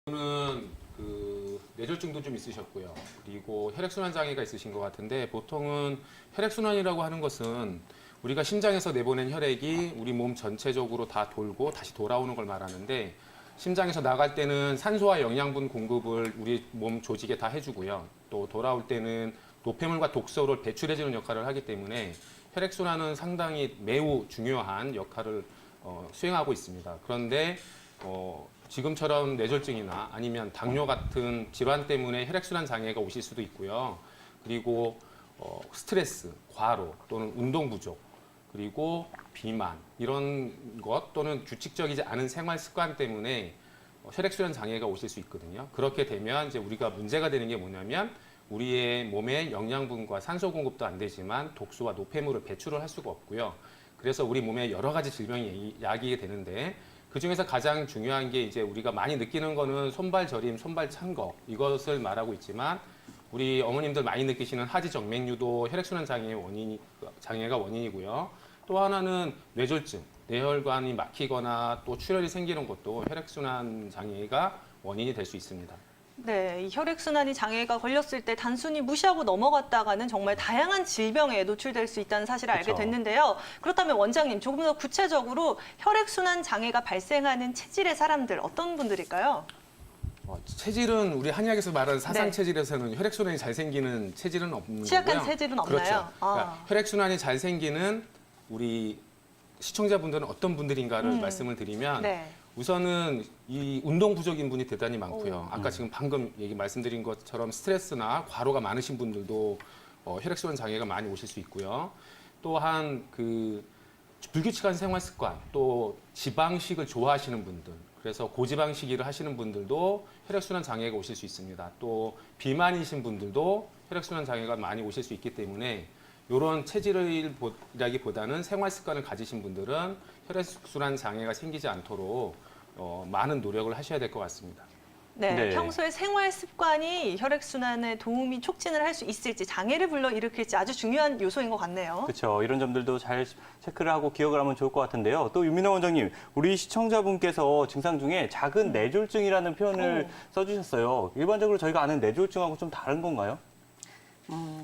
는 뇌졸중도 좀 있으셨고요. 그리고 혈액순환 장애가 있으신 것 같은데 보통은 혈액순환이라고 하는 것은 우리가 심장에서 내보낸 혈액이 우리 몸 전체적으로 다 돌고 다시 돌아오는 걸 말하는데 심장에서 나갈 때는 산소와 영양분 공급을 우리 몸 조직에 다 해주고요. 또 돌아올 때는 노폐물과 독소를 배출해주는 역할을 하기 때문에 혈액순환은 상당히 매우 중요한 역할을 수행하고 있습니다. 그런데 지금처럼 뇌졸중이나 아니면 당뇨 같은 질환 때문에 혈액순환 장애가 오실 수도 있고요. 그리고 스트레스, 과로 또는 운동 부족, 그리고 비만 이런 것 또는 규칙적이지 않은 생활 습관 때문에 혈액순환 장애가 오실 수 있거든요. 그렇게 되면 이제 우리가 문제가 되는 게 뭐냐면 우리의 몸에 영양분과 산소 공급도 안 되지만 독소와 노폐물을 배출을 할 수가 없고요. 그래서 우리 몸에 여러 가지 질병이 야기게 되는데 그 중에서 가장 중요한 게 이제 우리가 많이 느끼는 거는 손발 저림, 손발 찬 거 이것을 말하고 있지만 우리 어머님들 많이 느끼시는 하지 정맥류도 혈액순환 장애가 원인이고요. 또 하나는 뇌졸중, 뇌혈관이 막히거나 또 출혈이 생기는 것도 혈액순환 장애가 원인이 될 수 있습니다. 네, 이 혈액순환이 장애가 걸렸을 때 단순히 무시하고 넘어갔다가는 정말 다양한 질병에 노출될 수 있다는 사실을 알게 그렇죠. 됐는데요. 그렇다면 원장님, 조금 더 구체적으로 혈액순환 장애가 발생하는 체질의 사람들 어떤 분들일까요? 체질은 우리 한의학에서 말하는 사상 네. 체질에서는 혈액순환이 잘 생기는 체질은 없는 취약한 거고요. 체질은 없나요? 그렇죠. 그러니까 혈액순환이 잘 생기는 우리 시청자분들은 어떤 분들인가를 말씀을 드리면 네. 우선은 이 운동 부족인 분이 대단히 많고요. 아까 지금 방금 말씀드린 것처럼 스트레스나 과로가 많으신 분들도 혈액순환 장애가 많이 오실 수 있고요. 또한 불규칙한 생활 습관, 또 지방식을 좋아하시는 분들, 그래서 고지방식이를 하시는 분들도 혈액순환 장애가 오실 수 있습니다. 또 비만이신 분들도 혈액순환 장애가 많이 오실 수 있기 때문에 이런 체질이라기보다는 생활 습관을 가지신 분들은 혈액순환 장애가 생기지 않도록 많은 노력을 하셔야 될 것 같습니다. 네, 네. 평소에 생활 습관이 혈액순환에 도움이 촉진을 할 수 있을지 장애를 불러일으킬지 아주 중요한 요소인 것 같네요. 그렇죠. 이런 점들도 잘 체크를 하고 기억을 하면 좋을 것 같은데요. 또 윤민호 원장님, 우리 시청자분께서 증상 중에 작은 뇌졸중이라는 표현을 써주셨어요. 일반적으로 저희가 아는 뇌졸중하고 좀 다른 건가요?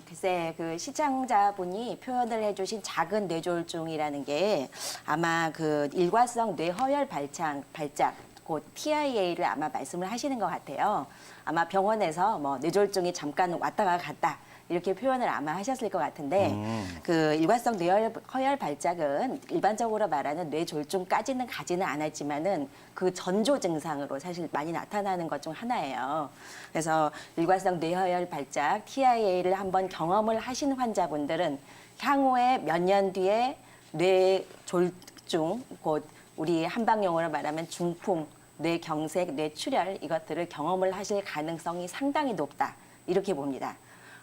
글쎄, 그 시청자분이 표현을 해주신 작은 뇌졸중이라는 게 아마 그 일과성 뇌허혈 발작, 곧 TIA를 아마 말씀을 하시는 것 같아요. 아마 병원에서 뭐 뇌졸중이 잠깐 왔다가 갔다 이렇게 표현을 아마 하셨을 것 같은데 그 일과성 뇌허혈 발작은 일반적으로 말하는 뇌졸중까지는 가지는 않았지만은 그 전조 증상으로 사실 많이 나타나는 것 중 하나예요. 그래서 일과성 뇌허혈 발작 TIA를 한번 경험을 하신 환자분들은 향후에 몇 년 뒤에 뇌졸중 곧 우리 한방용어로 말하면 중풍, 뇌경색, 뇌출혈 이것들을 경험을 하실 가능성이 상당히 높다 이렇게 봅니다.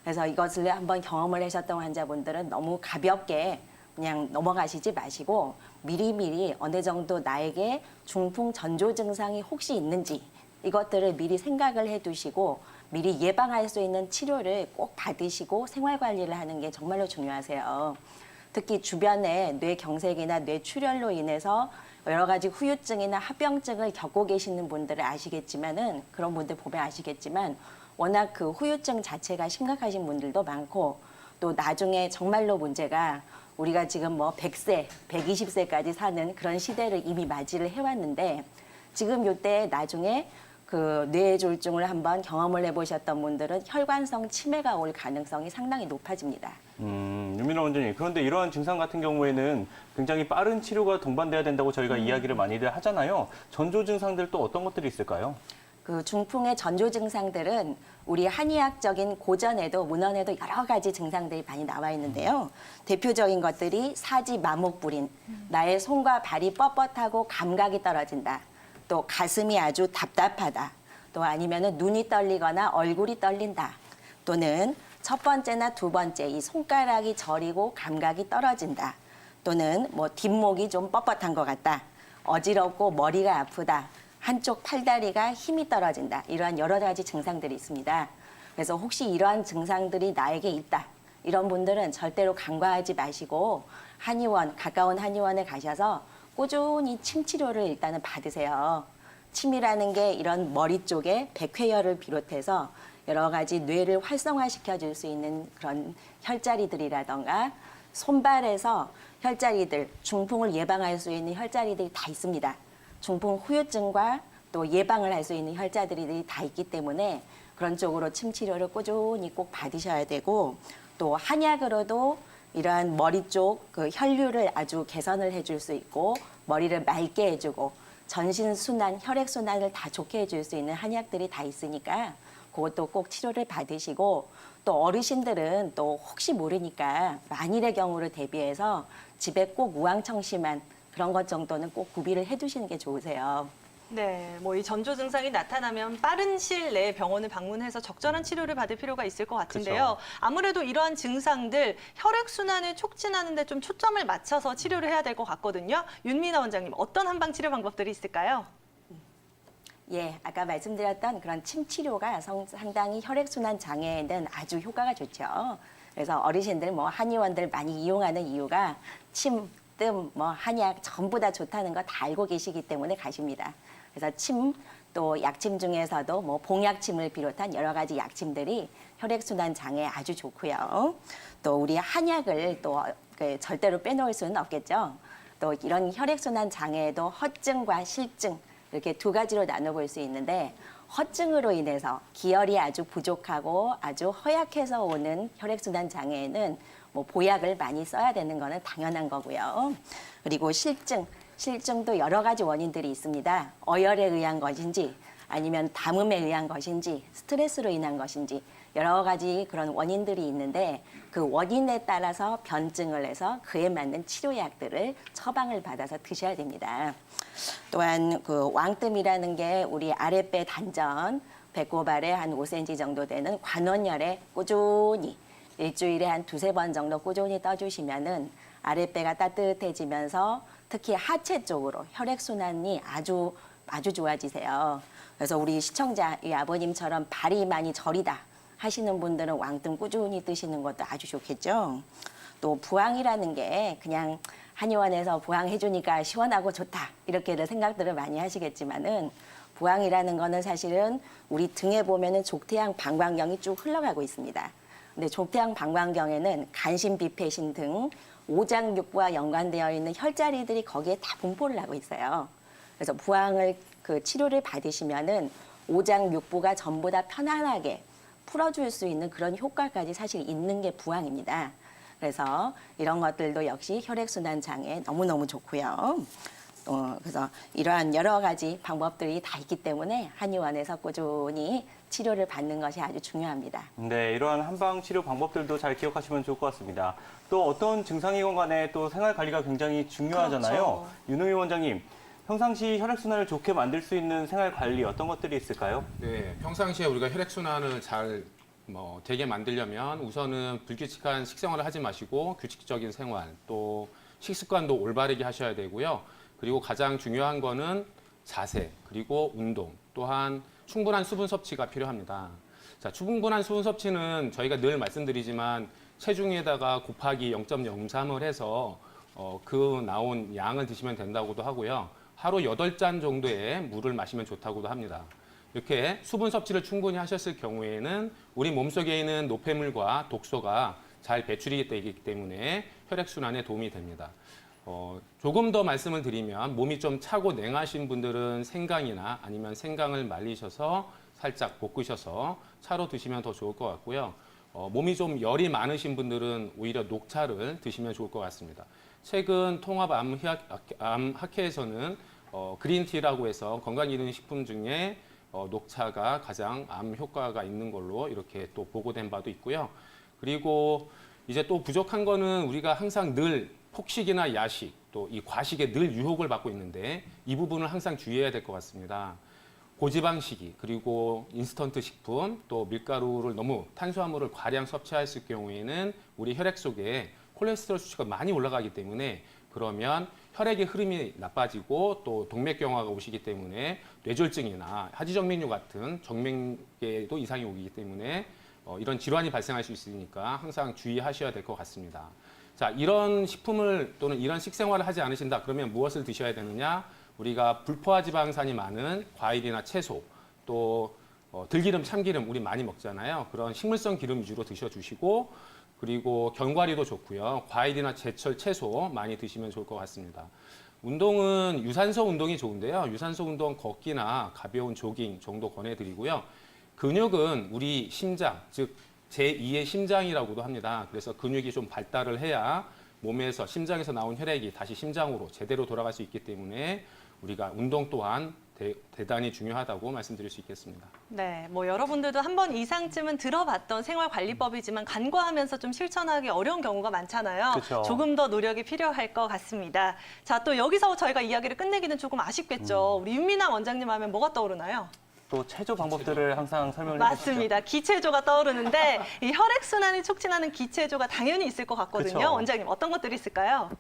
그래서 이것을 한번 경험을 하셨던 환자분들은 너무 가볍게 그냥 넘어가시지 마시고 미리미리 어느 정도 나에게 중풍 전조 증상이 혹시 있는지 이것들을 미리 생각을 해두시고 미리 예방할 수 있는 치료를 꼭 받으시고 생활 관리를 하는 게 정말로 중요하세요. 특히 주변에 뇌경색이나 뇌출혈로 인해서 여러 가지 후유증이나 합병증을 겪고 계시는 분들을 아시겠지만은 그런 분들 보면 아시겠지만 워낙 그 후유증 자체가 심각하신 분들도 많고 또 나중에 정말로 문제가 우리가 지금 뭐 100세, 120세까지 사는 그런 시대를 이미 맞이를 해왔는데 지금 요때 나중에 그 뇌졸중을 한번 경험을 해보셨던 분들은 혈관성 치매가 올 가능성이 상당히 높아집니다. 윤민호 원장님, 그런데 이러한 증상 같은 경우에는 굉장히 빠른 치료가 동반돼야 된다고 저희가 이야기를 많이들 하잖아요. 전조 증상들 또 어떤 것들이 있을까요? 그 중풍의 전조 증상들은 우리 한의학적인 고전에도 문헌에도 여러 가지 증상들이 많이 나와 있는데요. 대표적인 것들이 사지 마목불인, 나의 손과 발이 뻣뻣하고 감각이 떨어진다. 또 가슴이 아주 답답하다. 또 아니면은 눈이 떨리거나 얼굴이 떨린다. 또는 첫 번째나 두 번째 이 손가락이 저리고 감각이 떨어진다. 또는 뭐 뒷목이 좀 뻣뻣한 것 같다. 어지럽고 머리가 아프다. 한쪽 팔다리가 힘이 떨어진다. 이러한 여러 가지 증상들이 있습니다. 그래서 혹시 이러한 증상들이 나에게 있다. 이런 분들은 절대로 간과하지 마시고 한의원, 가까운 한의원에 가셔서 꾸준히 침 치료를 일단은 받으세요. 침이라는 게 이런 머리 쪽에 백회혈을 비롯해서 여러 가지 뇌를 활성화시켜 줄 수 있는 그런 혈자리들이라던가 손발에서 혈자리들, 중풍을 예방할 수 있는 혈자리들이 다 있습니다. 중풍 후유증과 또 예방을 할 수 있는 혈자리들이 다 있기 때문에 그런 쪽으로 침 치료를 꾸준히 꼭 받으셔야 되고 또 한약으로도 이러한 머리 쪽 그 혈류를 아주 개선을 해줄 수 있고 머리를 맑게 해주고 전신 순환, 혈액 순환을 다 좋게 해줄 수 있는 한약들이 다 있으니까 그것도 꼭 치료를 받으시고 또 어르신들은 또 혹시 모르니까 만일의 경우를 대비해서 집에 꼭 우황청심환 그런 것 정도는 꼭 구비를 해두시는 게 좋으세요. 네, 뭐 이 전조 증상이 나타나면 빠른 시일 내에 병원을 방문해서 적절한 치료를 받을 필요가 있을 것 같은데요. 그쵸. 아무래도 이러한 증상들 혈액 순환을 촉진하는 데 좀 초점을 맞춰서 치료를 해야 될 것 같거든요. 윤미나 원장님, 어떤 한방 치료 방법들이 있을까요? 예, 아까 말씀드렸던 그런 침 치료가 상당히 혈액순환 장애에는 아주 효과가 좋죠. 그래서 어르신들, 뭐 한의원들 많이 이용하는 이유가 침, 뜸, 뭐 한약 전부 다 좋다는 거 다 알고 계시기 때문에 가십니다. 그래서 침, 또 약침 중에서도 뭐 봉약침을 비롯한 여러 가지 약침들이 혈액순환 장애에 아주 좋고요. 또 우리 한약을 또 절대로 빼놓을 수는 없겠죠. 또 이런 혈액순환 장애에도 허증과 실증 이렇게 두 가지로 나눠볼 수 있는데 허증으로 인해서 기혈이 아주 부족하고 아주 허약해서 오는 혈액순환 장애에는 뭐 보약을 많이 써야 되는 거는 당연한 거고요. 그리고 실증도 여러 가지 원인들이 있습니다. 어혈에 의한 것인지 아니면 담음에 의한 것인지 스트레스로 인한 것인지 여러 가지 그런 원인들이 있는데 그 원인에 따라서 변증을 해서 그에 맞는 치료약들을 처방을 받아서 드셔야 됩니다. 또한 그 왕뜸이라는 게 우리 아랫배 단전, 배꼽 아래 한 5cm 정도 되는 관원열에 꾸준히 일주일에 한 두세 번 정도 꾸준히 떠주시면은 아랫배가 따뜻해지면서 특히 하체 쪽으로 혈액순환이 아주 좋아지세요. 그래서 우리 시청자 이 아버님처럼 발이 많이 저리다 하시는 분들은 왕뜸 꾸준히 뜨시는 것도 아주 좋겠죠. 또 부항이라는 게 그냥 한의원에서 부항해주니까 시원하고 좋다 이렇게들 생각들을 많이 하시겠지만은 부항이라는 거는 사실은 우리 등에 보면은 족태양 방광경이 쭉 흘러가고 있습니다. 근데 족태양 방광경에는 간신, 비폐신 등 오장육부와 연관되어 있는 혈자리들이 거기에 다 분포를 하고 있어요. 그래서 부항을 그 치료를 받으시면은 오장육부가 전부 다 편안하게 풀어줄 수 있는 그런 효과까지 사실 있는 게 부항입니다. 그래서 이런 것들도 역시 혈액순환 장애에 너무너무 좋고요. 그래서 이러한 여러 가지 방법들이 다 있기 때문에 한의원에서 꾸준히 치료를 받는 것이 아주 중요합니다. 네, 이러한 한방 치료 방법들도 잘 기억하시면 좋을 것 같습니다. 또 어떤 증상이건 간에 또 생활 관리가 굉장히 중요하잖아요. 그렇죠. 윤우희 원장님, 평상시 혈액순환을 좋게 만들 수 있는 생활 관리 어떤 것들이 있을까요? 네, 평상시에 우리가 혈액순환을 잘 되게 만들려면 우선은 불규칙한 식생활을 하지 마시고 규칙적인 생활, 또 식습관도 올바르게 하셔야 되고요. 그리고 가장 중요한 거는 자세, 그리고 운동, 또한 충분한 수분 섭취가 필요합니다. 자, 충분한 수분 섭취는 저희가 늘 말씀드리지만 체중에다가 곱하기 0.03을 해서 그 나온 양을 드시면 된다고도 하고요. 하루 8잔 정도의 물을 마시면 좋다고도 합니다. 이렇게 수분 섭취를 충분히 하셨을 경우에는 우리 몸속에 있는 노폐물과 독소가 잘 배출이 되기 때문에 혈액순환에 도움이 됩니다. 조금 더 말씀을 드리면 몸이 좀 차고 냉하신 분들은 생강이나 아니면 생강을 말리셔서 살짝 볶으셔서 차로 드시면 더 좋을 것 같고요. 몸이 좀 열이 많으신 분들은 오히려 녹차를 드시면 좋을 것 같습니다. 최근 통합암학회에서는 그린티라고 해서 건강기능식품 중에 녹차가 가장 암 효과가 있는 걸로 이렇게 또 보고된 바도 있고요. 그리고 이제 또 부족한 거는 우리가 항상 늘 폭식이나 야식, 또 이 과식에 늘 유혹을 받고 있는데 이 부분을 항상 주의해야 될 것 같습니다. 고지방식이, 그리고 인스턴트 식품, 또 밀가루를 너무 탄수화물을 과량 섭취했을 경우에는 우리 혈액 속에 콜레스테롤 수치가 많이 올라가기 때문에 그러면 혈액의 흐름이 나빠지고 또 동맥경화가 오시기 때문에 뇌졸중이나 하지정맥류 같은 정맥에도 이상이 오기 때문에 이런 질환이 발생할 수 있으니까 항상 주의하셔야 될 것 같습니다. 자, 이런 식품을 또는 이런 식생활을 하지 않으신다 그러면 무엇을 드셔야 되느냐? 우리가 불포화 지방산이 많은 과일이나 채소 또 들기름, 참기름 우리 많이 먹잖아요. 그런 식물성 기름 위주로 드셔주시고 그리고 견과류도 좋고요. 과일이나 제철 채소 많이 드시면 좋을 것 같습니다. 운동은 유산소 운동이 좋은데요. 유산소 운동 걷기나 가벼운 조깅 정도 권해드리고요. 근육은 우리 심장, 즉 제2의 심장이라고도 합니다. 그래서 근육이 좀 발달을 해야 몸에서 심장에서 나온 혈액이 다시 심장으로 제대로 돌아갈 수 있기 때문에 우리가 운동 또한 대단히 중요하다고 말씀드릴 수 있겠습니다. 네, 뭐 여러분들도 한 번 이상쯤은 들어봤던 생활관리법이지만 간과하면서 좀 실천하기 어려운 경우가 많잖아요. 그쵸. 조금 더 노력이 필요할 것 같습니다. 자, 또 여기서 저희가 이야기를 끝내기는 조금 아쉽겠죠. 우리 윤미나 원장님 하면 뭐가 떠오르나요? 또 체조 방법들을 항상 설명을 해주시죠. 맞습니다. 기체조가 떠오르는데 이 혈액순환을 촉진하는 기체조가 당연히 있을 것 같거든요. 그쵸. 원장님 어떤 것들이 있을까요?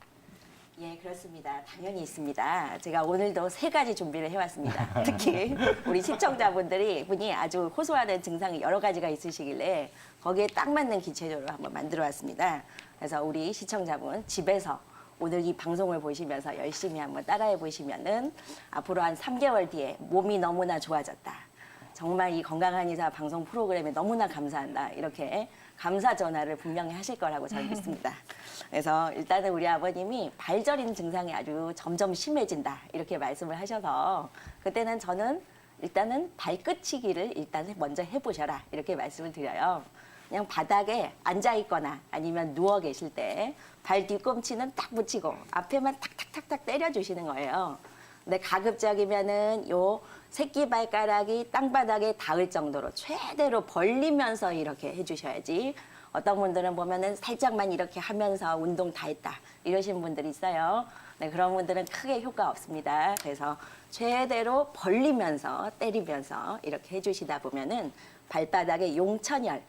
예, 그렇습니다. 당연히 있습니다. 제가 오늘도 3가지 준비를 해왔습니다. 특히 우리 시청자분이 아주 호소하는 증상이 여러 가지가 있으시길래 거기에 딱 맞는 기체조를 한번 만들어왔습니다. 그래서 우리 시청자분 집에서 오늘 이 방송을 보시면서 열심히 한번 따라해 보시면은 앞으로 한 3개월 뒤에 몸이 너무나 좋아졌다. 정말 이 건강한 의사 방송 프로그램에 너무나 감사한다. 이렇게 감사 전화를 분명히 하실 거라고 저는 믿습니다. 그래서 일단은 우리 아버님이 발저린 증상이 아주 점점 심해진다. 이렇게 말씀을 하셔서 그때는 저는 일단은 발끝치기를 일단 먼저 해보셔라. 이렇게 말씀을 드려요. 그냥 바닥에 앉아 있거나 아니면 누워 계실 때 발 뒤꿈치는 딱 붙이고 앞에만 탁탁탁탁 때려주시는 거예요. 근데 가급적이면은 요 새끼 발가락이 땅바닥에 닿을 정도로 최대로 벌리면서 이렇게 해주셔야지. 어떤 분들은 보면은 살짝만 이렇게 하면서 운동 다 했다 이러신 분들이 있어요. 네, 그런 분들은 크게 효과 없습니다. 그래서 최대로 벌리면서 때리면서 이렇게 해주시다 보면은 발바닥에 용천혈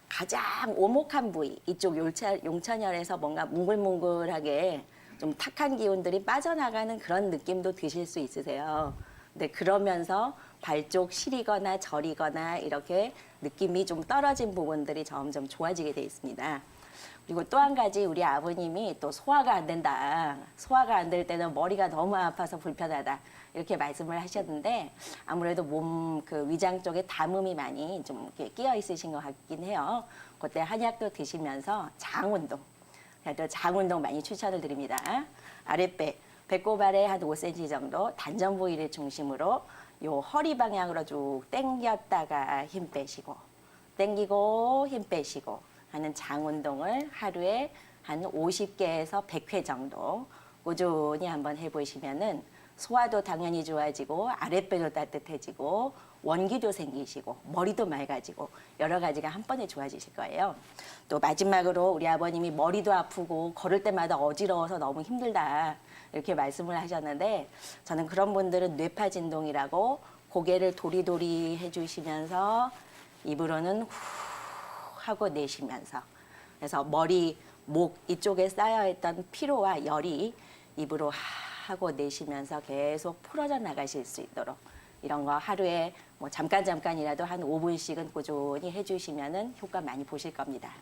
가장 오목한 부위 이쪽 용천혈에서 뭔가 뭉글뭉글하게 좀 탁한 기운들이 빠져나가는 그런 느낌도 드실 수 있으세요. 근데 그러면서 발 쪽 시리거나 저리거나 이렇게 느낌이 좀 떨어진 부분들이 점점 좋아지게 돼 있습니다. 그리고 또 한 가지 우리 아버님이 또 소화가 안 된다. 소화가 안 될 때는 머리가 너무 아파서 불편하다. 이렇게 말씀을 하셨는데 아무래도 몸 그 위장 쪽에 담음이 많이 좀 이렇게 끼어 있으신 것 같긴 해요. 그때 한약도 드시면서 장 운동. 그래도 장 운동 많이 추천을 드립니다. 아랫배, 배꼽 아래 한 5cm 정도 단전 부위를 중심으로 요 허리 방향으로 쭉 당겼다가 힘 빼시고 당기고 힘 빼시고 하는 장 운동을 하루에 한 50개에서 100회 정도 꾸준히 한번 해보시면은 소화도 당연히 좋아지고 아랫배도 따뜻해지고 원기도 생기시고 머리도 맑아지고 여러 가지가 한 번에 좋아지실 거예요. 또 마지막으로 우리 아버님이 머리도 아프고 걸을 때마다 어지러워서 너무 힘들다 이렇게 말씀을 하셨는데 저는 그런 분들은 뇌파 진동이라고 고개를 도리도리 해주시면서 입으로는 후 하고 내쉬면서 그래서 머리, 목 이쪽에 쌓여있던 피로와 열이 입으로 하고 내쉬면서 계속 풀어져 나가실 수 있도록 이런 거 하루에 뭐 잠깐이라도 한 5분씩은 꾸준히 해주시면은 효과 많이 보실 겁니다.